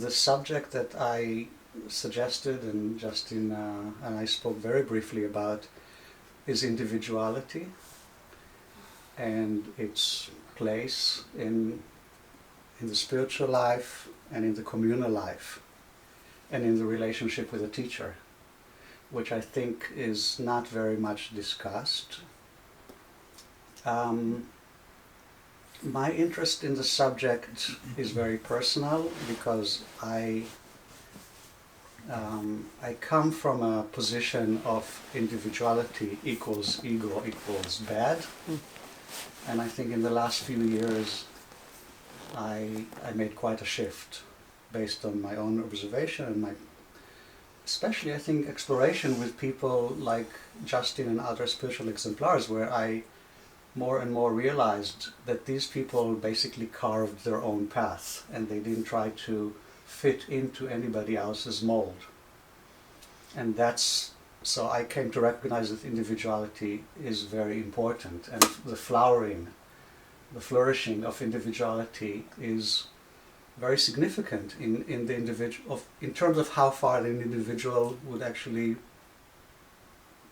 the subject that I suggested, and Justin and I spoke very briefly about, is individuality and its place in the spiritual life and in the communal life and in the relationship with a teacher, which I think is not very much discussed. My interest in the subject is very personal because I come from a position of individuality equals ego equals bad, and I think in the last few years I made quite a shift based on my own observation and especially I think exploration with people like Justin and other spiritual exemplars, where I more and more realized that these people basically carved their own path and they didn't try to fit into anybody else's mold. And so I came to recognize that individuality is very important, and the flourishing of individuality is very significant in the individual, in terms of how far an individual would actually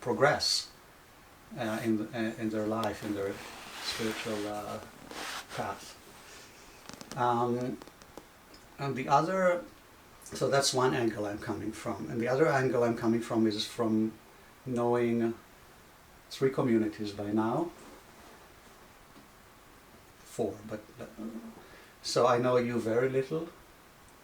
progress in their life, in their spiritual path. And the other, so that's one angle I'm coming from, and the other angle I'm coming from is from knowing 3 communities by now. 4, but so I know you very little.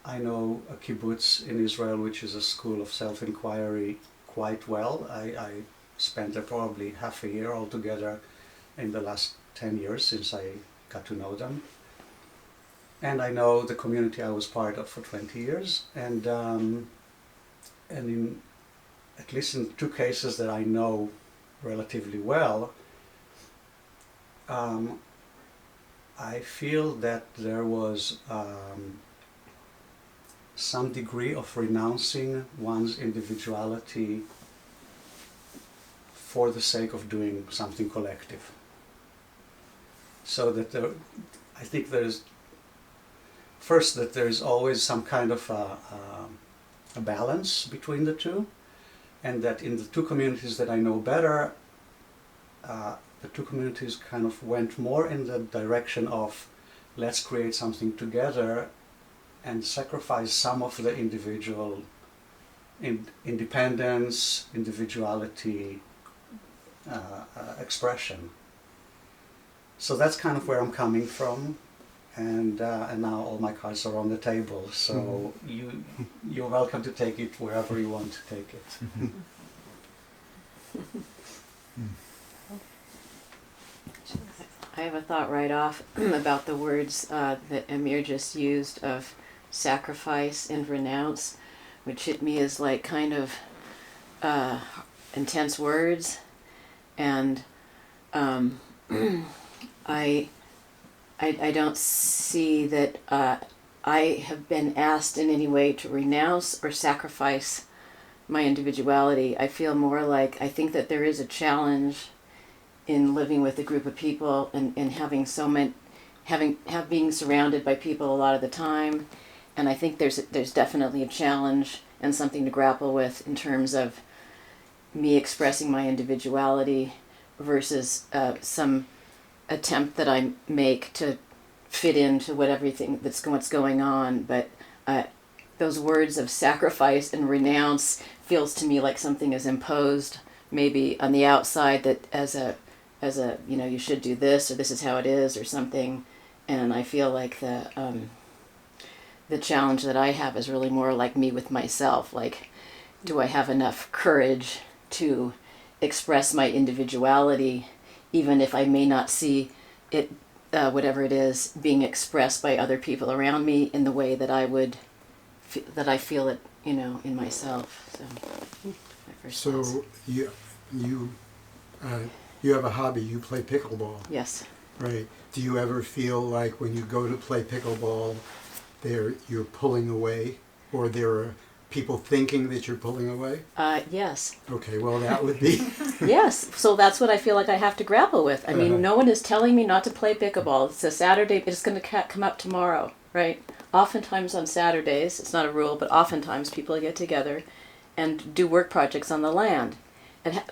I know a kibbutz in Israel, which is a school of self-inquiry, quite well. I spent there probably half a year altogether in the last 10 years since I got to know them. And I know the community I was part of for 20 years. And in at least in 2 cases that I know relatively well, I feel that there was some degree of renouncing one's individuality for the sake of doing something collective. So that I think there's, first, that there's always some kind of a balance between the two, and that in the 2 communities that I know better, the 2 communities kind of went more in the direction of let's create something together and sacrifice some of the individual independence, individuality, expression. So that's kind of where I'm coming from, and now all my cards are on the table, so you're welcome to take it wherever you want to take it. I have a thought right off about the words that Amir just used of sacrifice and renounce, which hit me as like kind of intense words, and I don't see that I have been asked in any way to renounce or sacrifice my individuality. I feel more like I think that there is a challenge in living with a group of people and having so many, being surrounded by people a lot of the time, and I think there's definitely a challenge and something to grapple with in terms of me expressing my individuality versus some attempt that I make to fit into what's going on. But those words of sacrifice and renounce feels to me like something is imposed maybe on the outside, that as a you should do this, or this is how it is, or something. And I feel like the challenge that I have is really more like me with myself. Like, do I have enough courage to express my individuality, even if I may not see it, whatever it is, being expressed by other people around me in the way that I would, that I feel it, in myself. So, my first thoughts. You have a hobby. You play pickleball. Yes. Right. Do you ever feel like when you go to play pickleball, you're pulling away, or there are people thinking that you're pulling away? Yes. Okay, well that would be... Yes, so that's what I feel like I have to grapple with. I mean, no one is telling me not to play pickleball. It's a Saturday, it's going to come up tomorrow, right? oftentimes on Saturdays, it's not a rule, but oftentimes people get together and do work projects on the land. And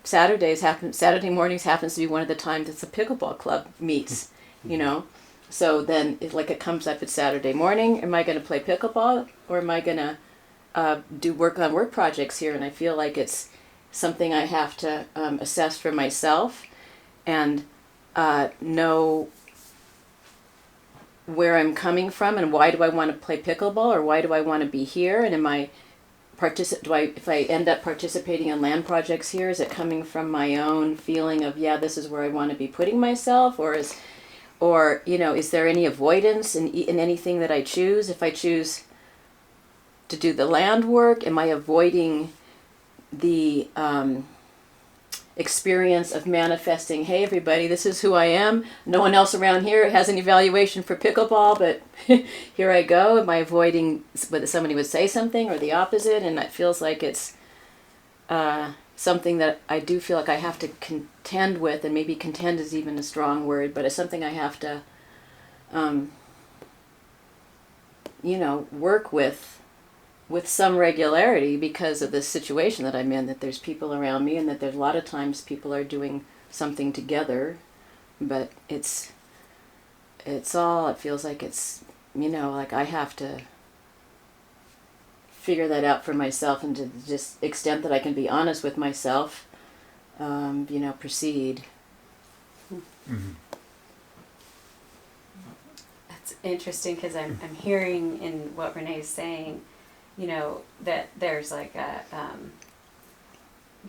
Saturday mornings happens to be one of the times that the pickleball club meets, you know. So then it comes up, it's Saturday morning, am I going to play pickleball or am I going to do work on work projects here? And I feel like it's something I have to assess for myself and know where I'm coming from and why do I want to play pickleball or why do I want to be here, and am I if I end up participating in land projects here, is it coming from my own feeling of, yeah, this is where I want to be putting myself, or is there any avoidance in anything that I choose? If I choose to do the land work, am I avoiding the experience of manifesting, hey everybody, this is who I am, no one else around here has an evaluation for pickleball, but here I go? Am I avoiding whether somebody would say something or the opposite? And it feels like it's something that I do feel like I have to contend with, and maybe contend is even a strong word, but it's something I have to work with some regularity because of this situation that I'm in, that there's people around me and that there's a lot of times people are doing something together, but it feels like it's, like I have to figure that out for myself, and to just extent that I can be honest with myself, proceed. Mm-hmm. That's interesting because I'm hearing in what Renee is saying, that there's like a,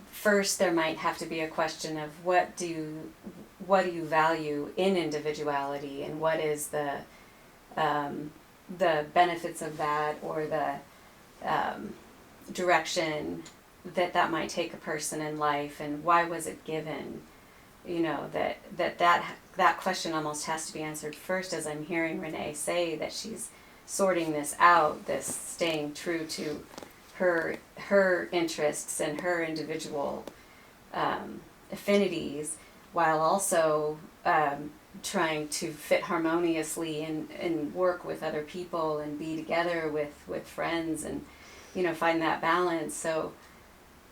first there might have to be a question of what do you value in individuality, and what is the benefits of that, or the direction that might take a person in life, and why was it given? That question almost has to be answered first, as I'm hearing Renee say that she's sorting this out, this staying true to her interests and her individual affinities, while also trying to fit harmoniously and work with other people and be together with friends and find that balance. So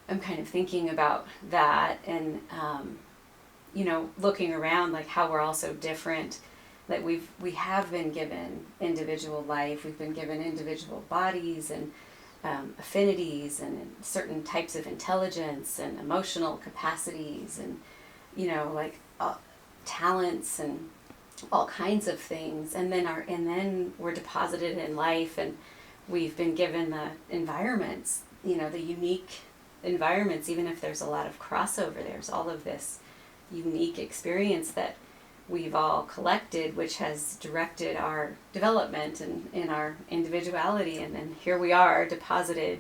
I'm kind of thinking about that, and looking around, like how we're all so different, that we have been given individual life, we've been given individual bodies and affinities and certain types of intelligence and emotional capacities and talents and all kinds of things, and then we're deposited in life, and we've been given the environments, the unique environments, even if there's a lot of crossover, there's all of this unique experience that we've all collected, which has directed our development and in our individuality. And then here we are deposited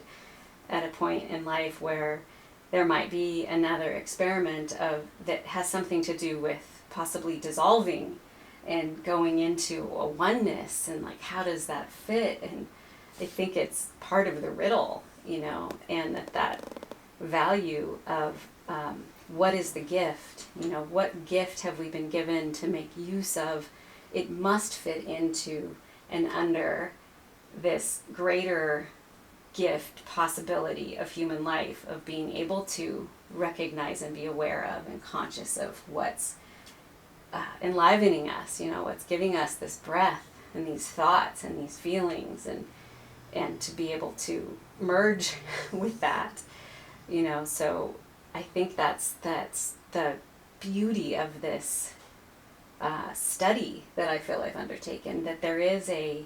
at a point in life where there might be another experiment that has something to do with possibly dissolving and going into a oneness, and like how does that fit? And I think it's part of the riddle, and that value of what is the gift? What gift have we been given to make use of? It must fit into and under this greater gift possibility of human life, of being able to recognize and be aware of and conscious of what's enlivening us, what's giving us this breath and these thoughts and these feelings, and to be able to merge with that, so I think that's the beauty of this study that I feel I've undertaken, that there is a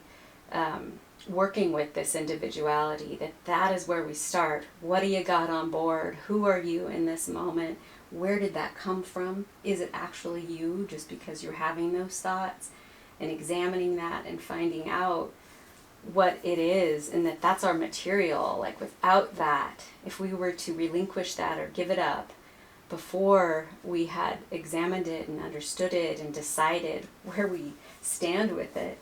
working with this individuality, that is where we start. What do you got on board? Who are you in this moment? Where did that come from? Is it actually you just because you're having those thoughts? And examining that and finding out what it is, and that's our material. Like without that, if we were to relinquish that or give it up before we had examined it and understood it and decided where we stand with it,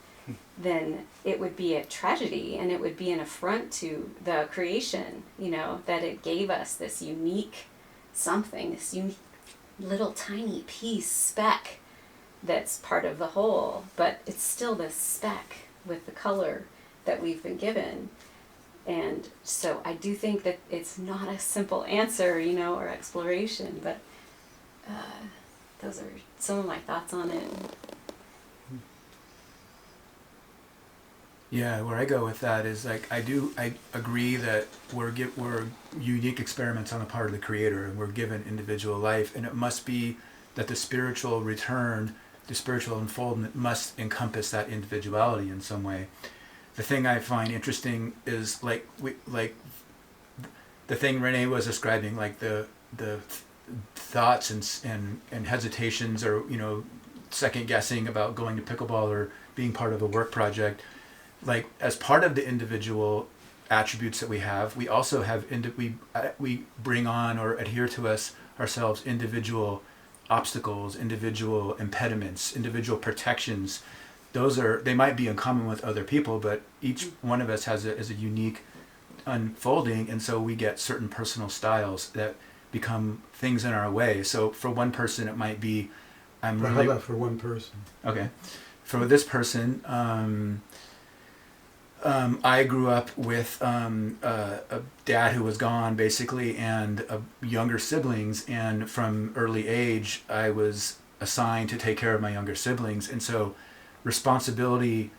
then it would be a tragedy, and it would be an affront to the creation, that it gave us this unique something, this unique little tiny speck that's part of the whole, but it's still this speck with the color that we've been given. And so I do think that it's not a simple answer, or exploration, but those are some of my thoughts on it. Yeah, where I go with that is like I agree that we're unique experiments on the part of the Creator, and we're given individual life, and it must be that the spiritual return, the spiritual unfoldment must encompass that individuality in some way. The thing I find interesting is like the thing Renee was describing, like the thoughts and hesitations, or second guessing about going to pickleball or being part of a work project. Like as part of the individual attributes that we have, we also have we bring on or adhere to ourselves individual obstacles, individual impediments, individual protections. They might be in common with other people, but each one of us is a unique unfolding, and so we get certain personal styles that become things in our way. So for one person, it might be, How about for one person? Okay. For this person, I grew up with a dad who was gone, basically, and younger siblings, and from early age, I was assigned to take care of my younger siblings, and so responsibility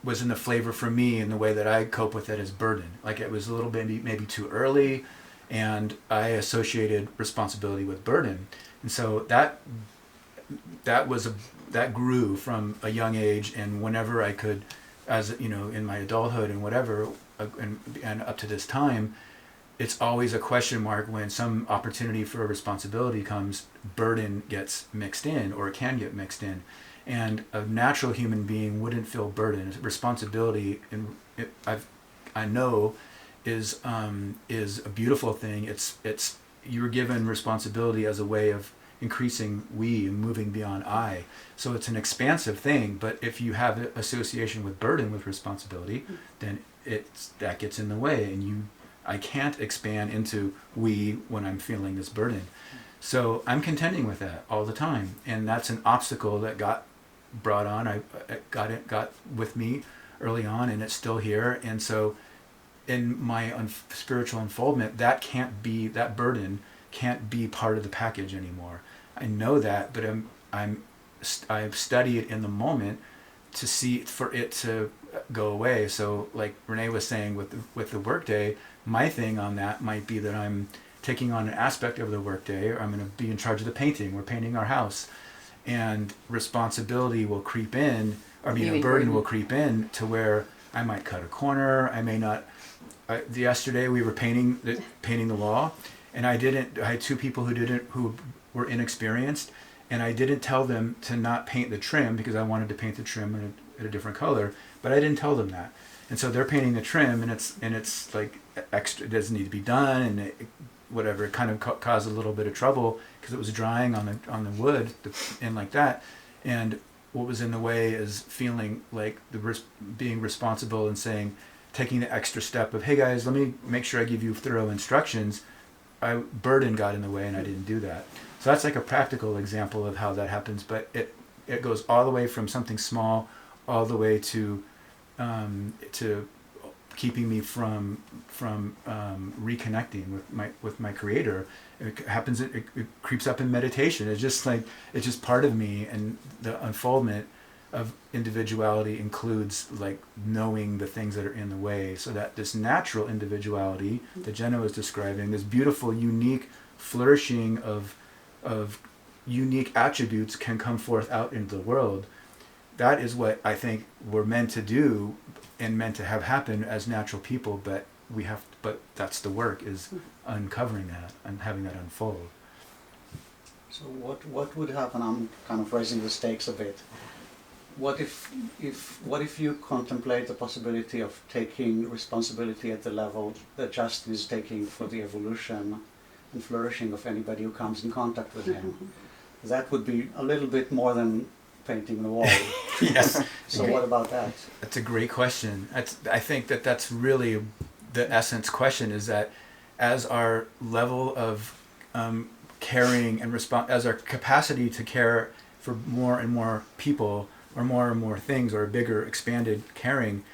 was in the flavor for me in the way that I cope with it as burden. Like it was a little bit maybe too early, and I associated responsibility with burden, and so that grew from a young age, and whenever I could, as in my adulthood and whatever, and up to this time, it's always a question mark when some opportunity for a responsibility comes. Burden gets mixed in, or it can get mixed in. And a natural human being wouldn't feel burden. Responsibility, I know, is a beautiful thing. It's you're given responsibility as a way of increasing we and moving beyond I. So it's an expansive thing. But if you have an association with burden with responsibility, then that gets in the way, and I can't expand into we when I'm feeling this burden. So I'm contending with that all the time, and that's an obstacle that got brought on. I got with me early on, and it's still here. And so, in my spiritual unfoldment, that burden can't be part of the package anymore. I know that, but I've studied it in the moment to see for it to go away. So, like Renee was saying with the workday, my thing on that might be that I'm taking on an aspect of the workday, or I'm going to be in charge of the painting. We're painting our house, and responsibility will creep in. Burden will creep in to where I might cut a corner. I may not. Yesterday we were painting the wall, and I had two people who were inexperienced, and I didn't tell them to not paint the trim because I wanted to paint the trim in a different color, but I didn't tell them that. And so they're painting the trim, and it's like extra. It doesn't need to be done, and it kind of caused a little bit of trouble because it was drying on the wood and like that. And what was in the way is feeling like being responsible and taking the extra step of, hey guys, let me make sure I give you thorough instructions. Burden got in the way, and I didn't do that. So that's like a practical example of how that happens. But it goes all the way from something small, all the way to keeping me from reconnecting with my Creator. It happens. It creeps up in meditation. It's just part of me, and the unfoldment of individuality includes like knowing the things that are in the way, so that this natural individuality that Jenna was describing, this beautiful, unique flourishing of unique attributes can come forth out into the world. That is what I think we're meant to do and meant to have happen as natural people, but that's the work, is uncovering that and having that unfold. So what would happen? I'm kind of raising the stakes a bit. What if you contemplate the possibility of taking responsibility at the level that Justin is taking for the evolution and flourishing of anybody who comes in contact with him? That would be a little bit more than painting the wall. Yes. So what about that? That's a great question. I think that's really the essence question, is that as our level of caring and as our capacity to care for more and more people or more things, or a bigger, expanded caring,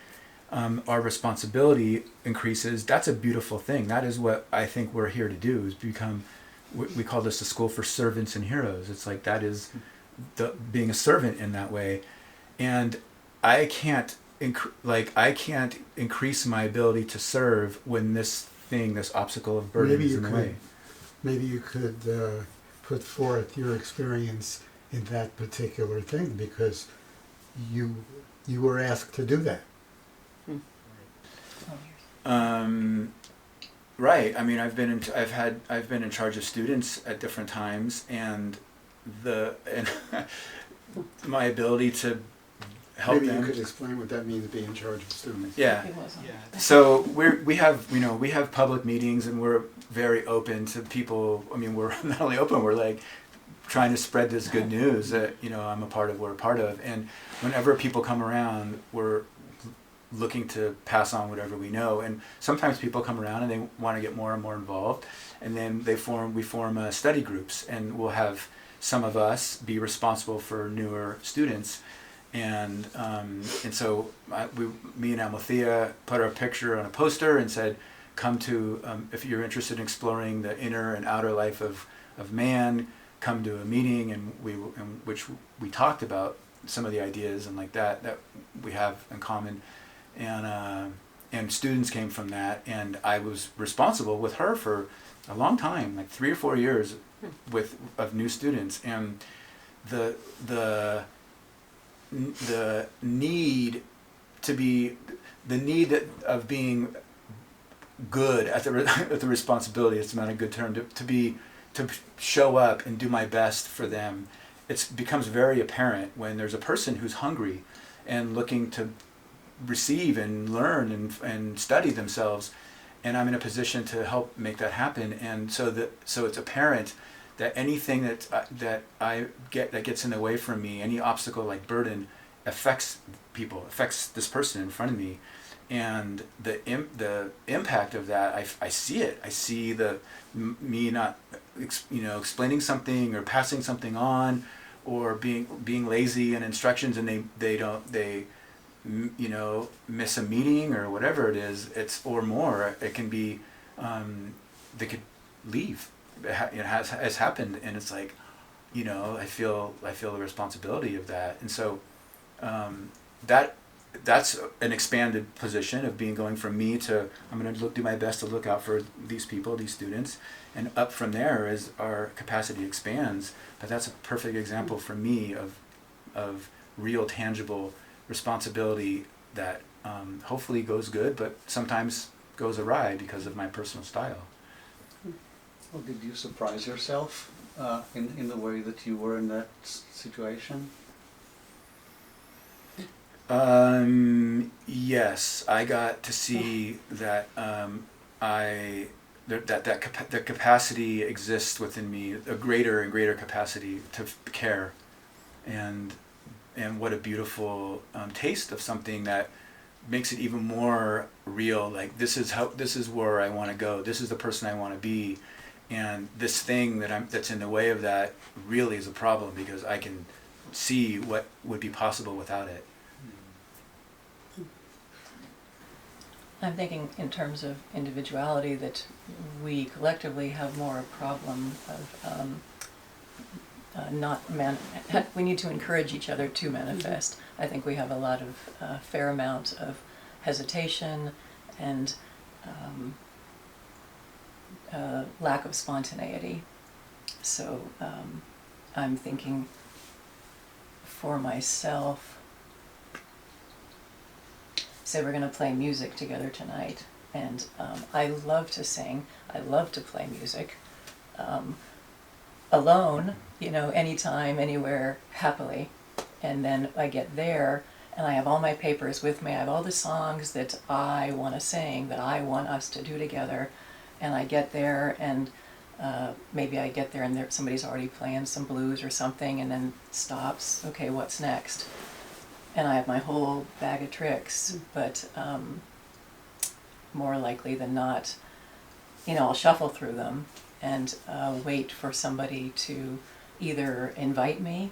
our responsibility increases. That's a beautiful thing. That is what I think we're here to do, is become, we call this the school for servants and heroes. It's like that is being a servant in that way. And I can't increase my ability to serve when this obstacle of burden is in the way. Maybe you could put forth your experience in that particular thing, because you were asked to do that. Right. I mean, I've been in charge of students at different times, and my ability to help Maybe them. you could explain what that means, be in charge of students. Yeah. Yeah. So we have public meetings, and we're very open to people. I mean, we're not only open, we're like trying to spread this good news that we're a part of. And whenever people come around, we're looking to pass on whatever we know. And sometimes people come around and they want to get more and more involved, and then we form study groups, and we'll have some of us be responsible for newer students. And so me and Amalthea put our picture on a poster and said, come to, if you're interested in exploring the inner and outer life of man, come to a meeting, in which we talked about some of the ideas and like that we have in common. And students came from that, and I was responsible with her for a long time, like 3 or 4 years of new students. And the need of being good at the responsibility, it's not a good term, to show up and do my best for them. It becomes very apparent when there's a person who's hungry and looking to receive and learn and study themselves, and I'm in a position to help make that happen. And so it's apparent that anything that I get that gets in the way from me, any obstacle like burden, affects people, affects this person in front of me. And the impact of that, I see it. I see me not explaining something or passing something on, or being lazy in instructions, and they miss a meeting or whatever it is. Or more. It can be they could leave. It has happened, and it's like, I feel the responsibility of that. And so that's an expanded position of going from me to, I'm going to do my best to look out for these people, these students, and up from there as our capacity expands. But that's a perfect example for me of real tangible responsibility that hopefully goes good, but sometimes goes awry because of my personal style. Well, did you surprise yourself in the way that you were in that situation? Yes, I got to see that the capacity exists within me, a greater and greater capacity to care, and what a beautiful taste of something that makes it even more real. Like, this is where I want to go. This is the person I want to be, and this thing that's in the way of that really is a problem, because I can see what would be possible without it. I'm thinking in terms of individuality that we collectively have more a problem of we need to encourage each other to manifest. Mm-hmm. I think we have a lot of fair amount of hesitation and lack of spontaneity. So I'm thinking for myself, say we're going to play music together tonight, and I love to sing, I love to play music, alone, anytime, anywhere, happily. And then I get there, and I have all my papers with me, I have all the songs that I want to sing, that I want us to do together, and I get there, and maybe I get there and somebody's already playing some blues or something, and then stops, okay, what's next? And I have my whole bag of tricks, but more likely than not, I'll shuffle through them and wait for somebody to either invite me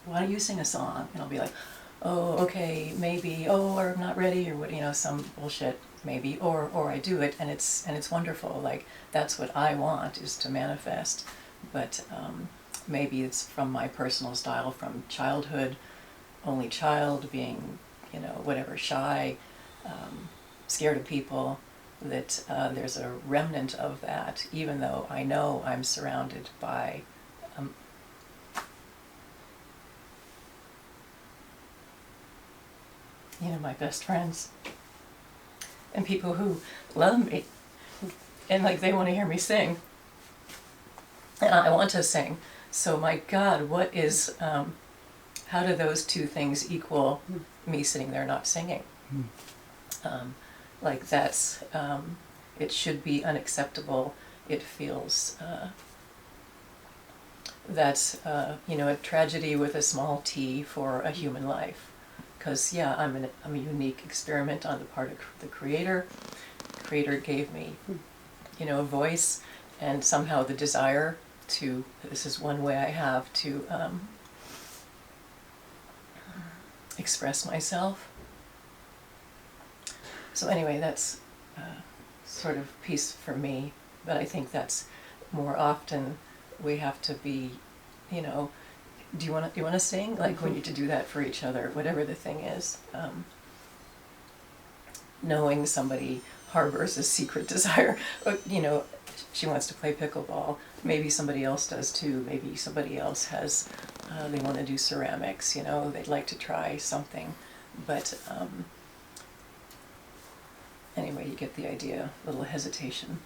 why don't you sing a song? And I'll be like, oh, okay, maybe, oh, or I'm not ready, or what, you know, some bullshit, maybe, or I do it, and it's wonderful. Like, that's what I want, is to manifest. But maybe it's from my personal style, from childhood, only child, being, you know, whatever, shy, scared of people, that there's a remnant of that, even though I know I'm surrounded by you know, my best friends and people who love me, and like they want to hear me sing, and I want to sing. So my God, what is how do those two things equal me sitting there not singing? Like that's it should be unacceptable. It feels that's you know, a tragedy with a small t for a human life. Because yeah, I'm a unique experiment on the part of the Creator. The Creator gave me, you know, a voice, and somehow the desire to. This is one way I have to express myself. So anyway, that's sort of peace for me. But I think that's more often we have to be, you know. Do you want to sing? Like, we need to do that for each other, whatever the thing is. Knowing somebody harbors a secret desire, you know, she wants to play pickleball. Maybe somebody else does too. Maybe somebody else has, they want to do ceramics, you know, they'd like to try something. But anyway, you get the idea, a little hesitation.